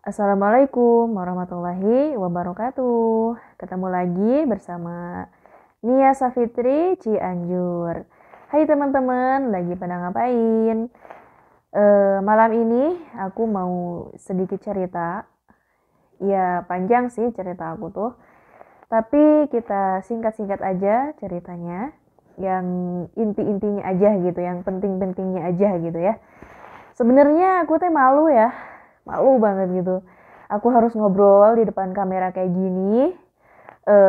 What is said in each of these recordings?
Assalamualaikum warahmatullahi wabarakatuh. Ketemu lagi bersama Nia Safitri Cianjur. Hai teman-teman, lagi pada ngapain? Malam ini aku mau sedikit cerita. Ya panjang sih cerita aku tuh. Tapi kita singkat-singkat aja ceritanya. Yang inti-intinya aja gitu, yang penting-pentingnya aja gitu ya. Sebenarnya aku teh malu ya, malu banget gitu. Aku harus ngobrol di depan kamera kayak gini,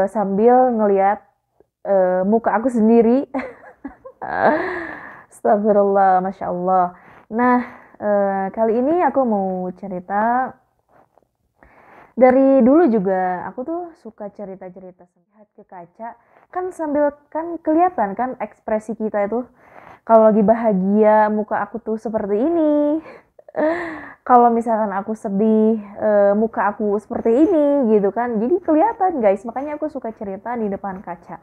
sambil ngeliat muka aku sendiri. Astagfirullah, masya Allah. Nah, kali ini aku mau cerita. Dari dulu juga aku tuh suka cerita-cerita lihat ke kaca, kan sambil kan kelihatan kan ekspresi kita itu. Kalau lagi bahagia muka aku tuh seperti ini. Kalau misalkan aku sedih, muka aku seperti ini gitu kan. Jadi kelihatan guys, makanya aku suka cerita di depan kaca.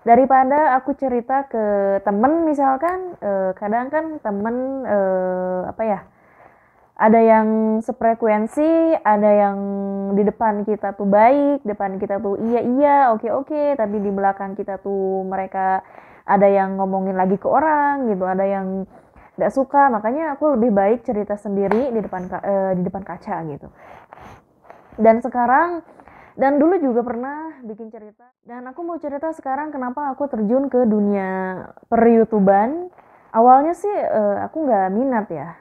Daripada aku cerita ke temen misalkan, kadang kan temen apa ya? Ada yang sefrekuensi, ada yang di depan kita tuh baik, depan kita tuh iya iya, oke oke, tapi di belakang kita tuh mereka ada yang ngomongin lagi ke orang gitu, ada yang nggak suka. Makanya aku lebih baik cerita sendiri di depan kaca gitu. Dan sekarang dan dulu juga pernah bikin cerita. Dan aku mau cerita sekarang kenapa aku terjun ke dunia per-YouTuban. Awalnya sih aku nggak minat ya,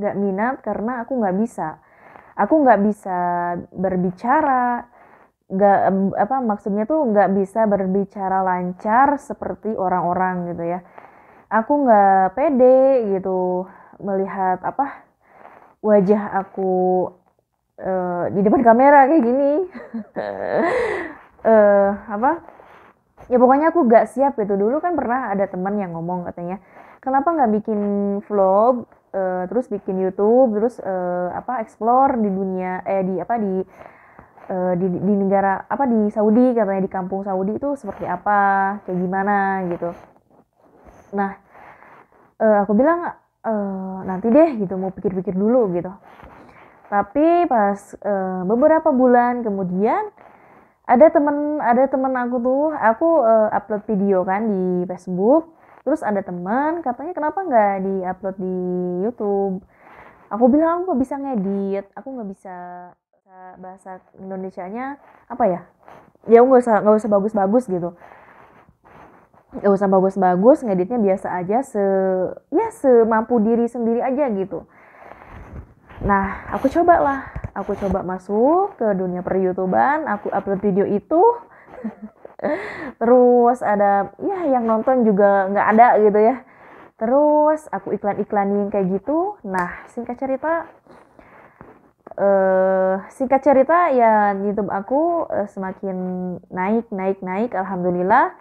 nggak minat karena aku nggak bisa. Aku nggak bisa berbicara, nggak apa maksudnya tuh nggak bisa berbicara lancar seperti orang-orang gitu ya. Aku nggak pede gitu melihat apa wajah aku di depan kamera kayak gini. Apa ya pokoknya aku gak siap gitu. Dulu kan pernah ada teman yang ngomong katanya kenapa nggak bikin vlog, terus bikin YouTube, terus apa explore di dunia di apa di negara apa di Saudi, katanya di kampung Saudi itu seperti apa kayak gimana gitu. Nah aku bilang nanti deh gitu, mau pikir-pikir dulu gitu. Tapi pas beberapa bulan kemudian ada temen aku tuh, aku upload video kan di Facebook. Terus ada teman katanya kenapa nggak di-upload di YouTube. Aku bilang aku nggak bisa ngedit, aku nggak bisa bahasa Indonesianya apa ya. Ya nggak usah bagus-bagus gitu, nggak usah bagus-bagus, ngeditnya biasa aja, ya semampu diri sendiri aja gitu. Nah, aku coba masuk ke dunia per-YouTuban, aku upload video itu, terus ada ya yang nonton juga nggak ada gitu ya. Terus aku iklan-iklanin kayak gitu. Nah, singkat cerita ya YouTube aku semakin naik, alhamdulillah.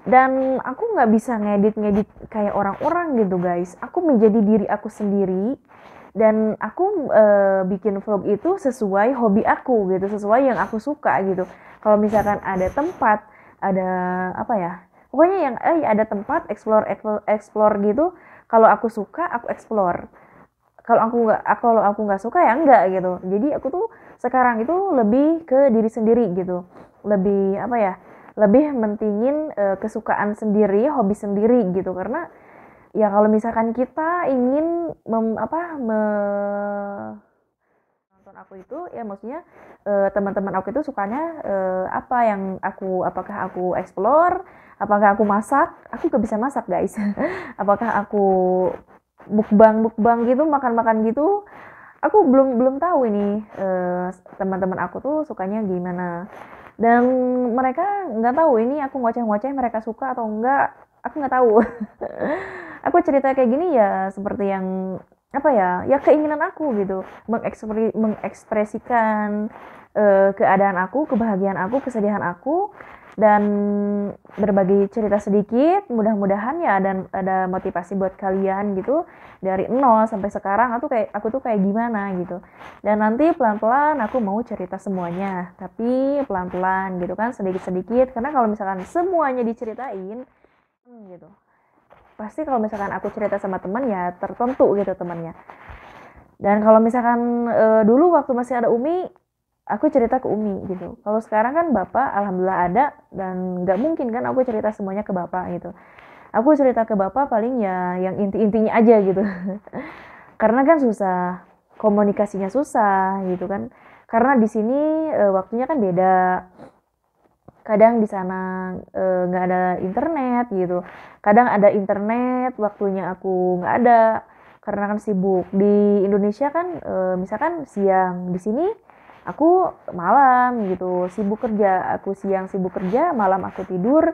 Dan aku nggak bisa ngedit kayak orang-orang gitu guys. Aku menjadi diri aku sendiri. Dan aku bikin vlog itu sesuai hobi aku gitu, sesuai yang aku suka gitu. Kalau misalkan ada tempat, ada apa ya, pokoknya yang ada tempat explore gitu. Kalau aku suka aku explore, kalau aku nggak suka ya enggak gitu. Jadi aku tuh sekarang itu lebih ke diri sendiri gitu, lebih apa ya, lebih mentingin kesukaan sendiri, hobi sendiri gitu. Karena ya kalau misalkan kita ingin nonton aku itu ya maksudnya teman-teman aku itu sukanya apa yang apakah aku explore, apakah aku masak. Aku gak bisa masak guys. Apakah aku mukbang gitu, makan-makan gitu. Aku belum belum tahu ini teman-teman aku tuh sukanya gimana. Dan mereka nggak tahu ini aku ngoceh-ngoceh mereka suka atau enggak, aku nggak tahu. Aku cerita kayak gini ya seperti yang apa ya, ya keinginan aku gitu, mengekspresikan keadaan aku, kebahagiaan aku, kesedihan aku, dan berbagi cerita sedikit. Mudah-mudahan ya ada motivasi buat kalian gitu, dari nol sampai sekarang aku tuh kayak gimana gitu. Dan nanti pelan-pelan aku mau cerita semuanya, tapi pelan-pelan gitu kan, sedikit-sedikit. Karena kalau misalkan semuanya diceritain gitu, pasti kalau misalkan aku cerita sama teman ya tertentu gitu temannya. Dan kalau misalkan dulu waktu masih ada Umi, aku cerita ke Umi gitu. Kalau sekarang kan Bapak alhamdulillah ada, dan nggak mungkin kan aku cerita semuanya ke Bapak gitu. Aku cerita ke Bapak paling ya yang inti-intinya aja gitu. Karena kan susah, komunikasinya susah gitu kan. Karena di sini waktunya kan beda. Kadang di sana nggak ada internet gitu. Kadang ada internet, waktunya aku nggak ada karena kan sibuk. Di Indonesia kan misalkan siang, di sini aku malam gitu, sibuk kerja. Aku siang sibuk kerja, malam aku tidur.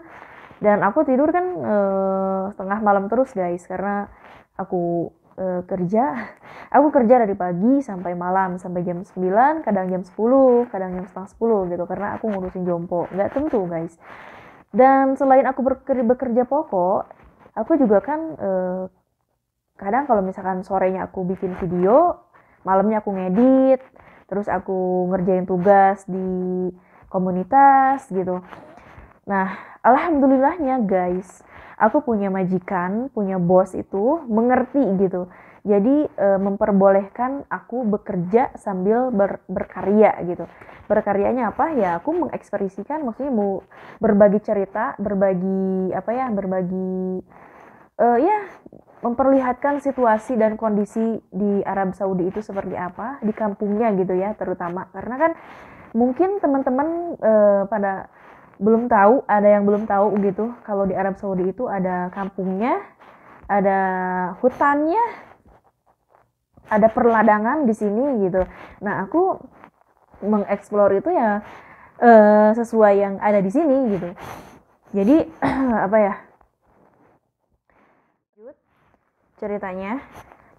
Dan aku tidur kan setengah malam terus guys, karena aku kerja. Aku kerja dari pagi sampai malam, sampai jam 9, kadang jam 10, kadang jam setengah 10 gitu, karena aku ngurusin jompo. Nggak tentu guys. Dan selain aku bekerja pokok, aku juga kan kadang kalau misalkan sorenya aku bikin video, malamnya aku ngedit, terus aku ngerjain tugas di komunitas gitu. Nah, alhamdulillahnya guys, aku punya majikan, punya bos itu mengerti gitu. Jadi memperbolehkan aku bekerja sambil berkarya gitu. Berkaryanya apa? Ya aku mengekspresikan, maksudnya mau berbagi cerita, berbagi apa ya, berbagi ya memperlihatkan situasi dan kondisi di Arab Saudi itu seperti apa, di kampungnya gitu ya, terutama karena kan mungkin teman-teman pada belum tahu, ada yang belum tahu gitu kalau di Arab Saudi itu ada kampungnya, ada hutannya, ada perladangan di sini gitu. Nah aku mengeksplor itu ya sesuai yang ada di sini gitu. Jadi apa ya, ceritanya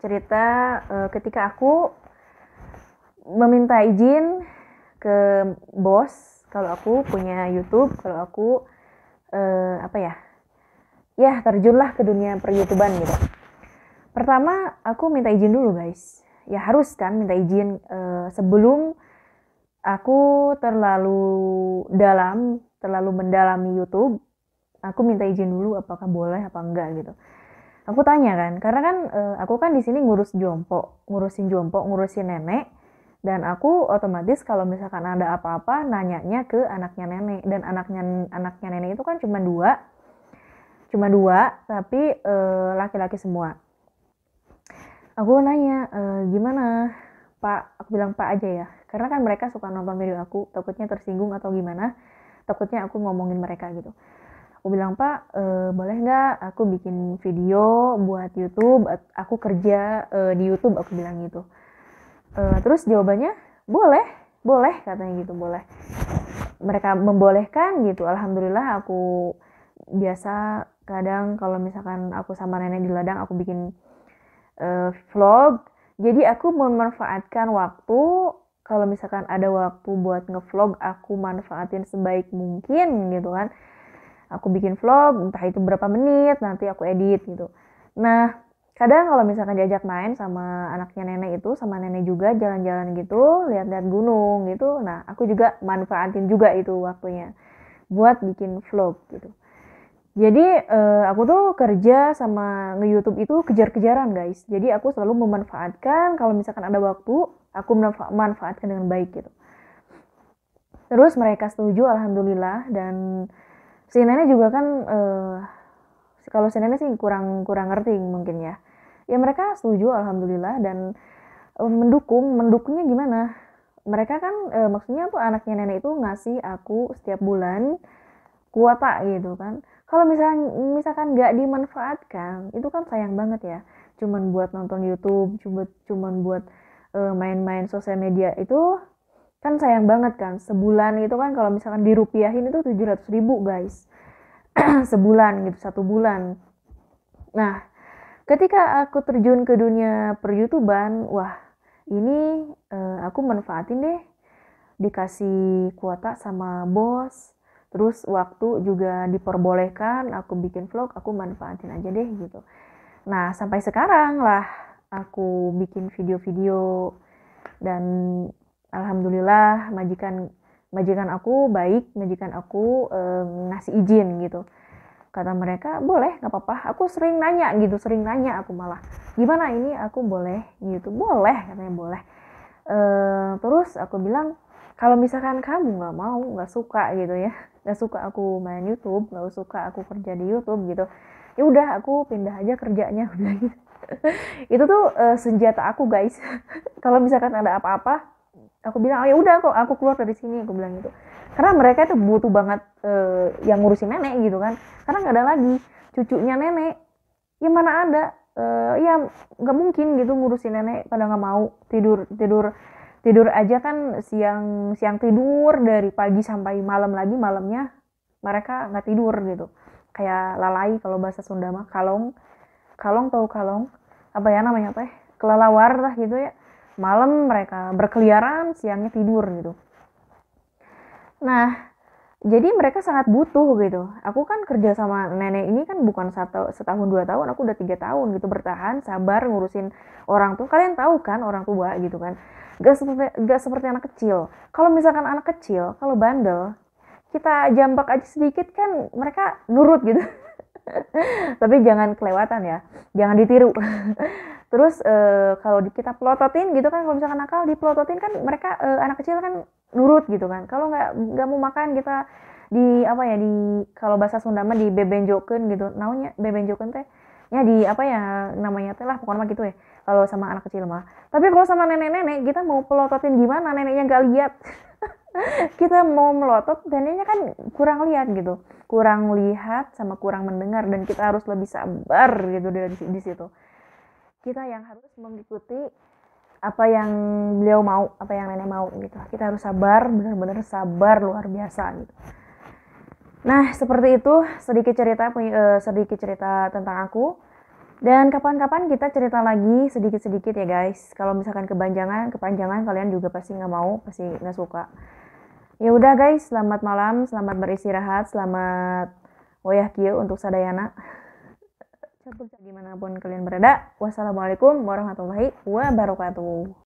cerita ketika aku meminta izin ke bos kalau aku punya YouTube, kalau aku apa ya, ya terjunlah ke dunia per-YouTuban gitu. Pertama aku minta izin dulu guys, ya harus kan minta izin sebelum aku terlalu mendalami YouTube. Aku minta izin dulu apakah boleh apa enggak gitu. Aku tanya kan, karena kan aku kan di sini ngurusin jompo, ngurusin nenek, dan aku otomatis kalau misalkan ada apa-apa nanyanya ke anaknya nenek, dan anaknya nenek itu kan cuma dua, tapi laki-laki semua. Aku nanya gimana Pak, aku bilang Pak aja ya, karena kan mereka suka nonton video aku, takutnya tersinggung atau gimana, takutnya aku ngomongin mereka gitu. Aku bilang Pak boleh nggak aku bikin video buat YouTube, aku kerja di YouTube, aku bilang gitu. Terus jawabannya boleh, boleh katanya gitu, boleh. Mereka membolehkan gitu. Alhamdulillah aku biasa kadang kalau misalkan aku sama nenek di ladang aku bikin vlog. Jadi aku memanfaatkan waktu, kalau misalkan ada waktu buat ngevlog aku manfaatin sebaik mungkin gitu kan. Aku bikin vlog entah itu berapa menit, nanti aku edit gitu. Nah kadang kalau misalkan diajak main sama anaknya nenek itu, sama nenek juga jalan-jalan gitu, lihat-lihat gunung gitu, nah aku juga manfaatin juga itu waktunya buat bikin vlog gitu. Jadi aku tuh kerja sama nge-YouTube itu kejar-kejaran guys. Jadi aku selalu memanfaatkan kalau misalkan ada waktu, aku manfaatkan dengan baik gitu. Terus mereka setuju alhamdulillah, dan si nenek juga kan kalau si nenek sih kurang ngerti mungkin ya. Ya mereka setuju alhamdulillah, dan mendukungnya gimana? Mereka kan maksudnya tuh anaknya nenek itu ngasih aku setiap bulan kuota gitu kan. Kalau misalkan nggak dimanfaatkan, itu kan sayang banget ya. Cuman buat nonton YouTube, cuman buat main-main sosial media itu kan sayang banget kan. Sebulan itu kan kalau misalkan dirupiahin itu 700.000 guys. Sebulan gitu, satu bulan. Nah, ketika aku terjun ke dunia per-YouTuban, wah ini aku manfaatin deh, dikasih kuota sama bos, terus waktu juga diperbolehkan aku bikin vlog, aku manfaatin aja deh gitu. Nah sampai sekarang lah aku bikin video-video, dan alhamdulillah majikan aku baik, majikan aku ngasih izin gitu. Kata mereka boleh, nggak apa-apa. Aku sering nanya gitu, aku malah gimana ini, aku boleh gitu. Boleh, katanya boleh. Terus aku bilang kalau misalkan kamu nggak mau, nggak suka gitu ya, nggak suka aku main YouTube, nggak suka aku kerja di YouTube gitu, ya udah aku pindah aja kerjanya. Bilang gitu. Itu tuh senjata aku guys. Kalau misalkan ada apa-apa, aku bilang oh ya udah kok aku keluar dari sini, aku bilang gitu. Karena mereka itu butuh banget yang ngurusin nenek gitu kan, karena nggak ada lagi cucunya nenek. Ya mana ada, ya nggak mungkin gitu ngurusin nenek pada nggak mau. Tidur aja kan, siang tidur dari pagi sampai malam lagi, malamnya mereka nggak tidur gitu. Kayak lalai kalau bahasa Sunda mah, kalong. Kalong, tahu kalong apa ya namanya teh, kelelawar lah gitu ya. Malam mereka berkeliaran, siangnya tidur gitu. Nah, jadi mereka sangat butuh gitu. Aku kan kerja sama nenek ini kan bukan setahun 2 tahun, aku udah 3 tahun gitu bertahan, sabar ngurusin orang tuh. Kalian tahu kan orang tua gitu kan, gak seperti anak kecil. Kalau misalkan anak kecil, kalau bandel, kita jambak aja sedikit kan mereka nurut gitu. Tapi jangan kelewatan ya, jangan ditiru. Terus kalau kita pelototin gitu kan, kalau misalkan nakal dipelototin kan mereka, anak kecil kan nurut gitu kan. Kalau nggak mau makan kita di apa ya, di kalau bahasa Sunda mah di bebenjokeun gitu. Naunya bebenjokeun teh ya di apa ya namanya teh lah, pokoknya mah gitu ya. Kalau sama anak kecil mah. Tapi kalau sama nenek-nenek kita mau pelototin gimana, neneknya nggak lihat. Kita mau melotot, neneknya kan kurang lihat gitu, kurang lihat sama kurang mendengar, dan kita harus lebih sabar gitu dari di situ. Kita yang harus mengikuti apa yang beliau mau, apa yang nenek mau gitu. Kita harus sabar, benar-benar sabar luar biasa gitu. Nah, seperti itu sedikit cerita tentang aku. Dan kapan-kapan kita cerita lagi sedikit-sedikit ya guys. Kalau misalkan kepanjangan kalian juga pasti nggak mau, pasti nggak suka. Ya udah guys, selamat malam, selamat beristirahat, selamat wayah kieu untuk sadayana. Dimanapun kalian berada, wassalamualaikum warahmatullahi wabarakatuh.